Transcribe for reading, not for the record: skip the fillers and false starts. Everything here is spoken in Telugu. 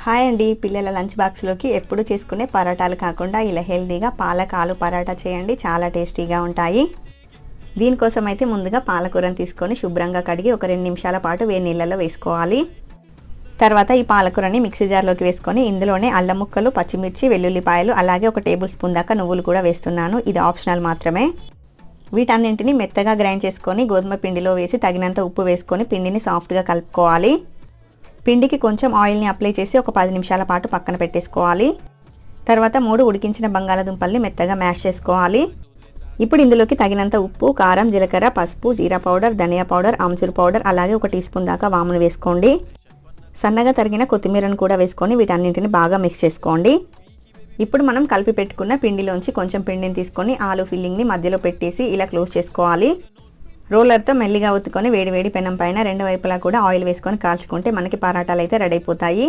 హాయ్ అండి, పిల్లల లంచ్ బాక్స్లోకి ఎప్పుడు చేసుకునే పరోటాలు కాకుండా ఇలా హెల్తీగా పాలక్ ఆలు పరోటా చేయండి. చాలా టేస్టీగా ఉంటాయి. దీనికోసం అయితే ముందుగా పాలకూరను తీసుకొని శుభ్రంగా కడిగి ఒక 2 నిమిషాల పాటు వేడి నీళ్ళలో వేసుకోవాలి. తర్వాత ఈ పాలకూరని మిక్సీ జార్లోకి వేసుకొని ఇందులోనే అల్లం ముక్కలు, పచ్చిమిర్చి, వెల్లుల్లిపాయలు, అలాగే 1 టేబుల్ స్పూన్ దాకా నువ్వులు కూడా వేస్తున్నాను. ఇది ఆప్షనల్ మాత్రమే. వీటన్నింటిని మెత్తగా గ్రైండ్ చేసుకొని గోధుమ పిండిలో వేసి తగినంత ఉప్పు వేసుకొని పిండిని సాఫ్ట్గా కలుపుకోవాలి. పిండికి కొంచెం ఆయిల్ని అప్లై చేసి ఒక 10 నిమిషాల పాటు పక్కన పెట్టేసుకోవాలి. తర్వాత 3 ఉడికించిన బంగాళాదుంపల్ని మెత్తగా మ్యాష్ చేసుకోవాలి. ఇప్పుడు ఇందులోకి తగినంత ఉప్పు, కారం, జీలకర్ర, పసుపు, జీరా పౌడర్, ధనియా పౌడర్, ఆమ్చూర్ పౌడర్, అలాగే 1 టీ స్పూన్ దాకా వామును వేసుకోండి. సన్నగా తరిగిన కొత్తిమీరను కూడా వేసుకొని వీటన్నింటిని బాగా మిక్స్ చేసుకోండి. ఇప్పుడు మనం కలిపి పెట్టుకున్న పిండిలోంచి కొంచెం పిండిని తీసుకొని ఆలు ఫిల్లింగ్ని మధ్యలో పెట్టేసి ఇలా క్లోజ్ చేసుకోవాలి. రోలర్తో మెల్లిగా ఉత్తుకొని వేడి పెనం పైన 2 వైపులా కూడా ఆయిల్ వేసుకొని కాల్చుకుంటే మనకి పరాటాలు అయితే రెడీ అయిపోతాయి.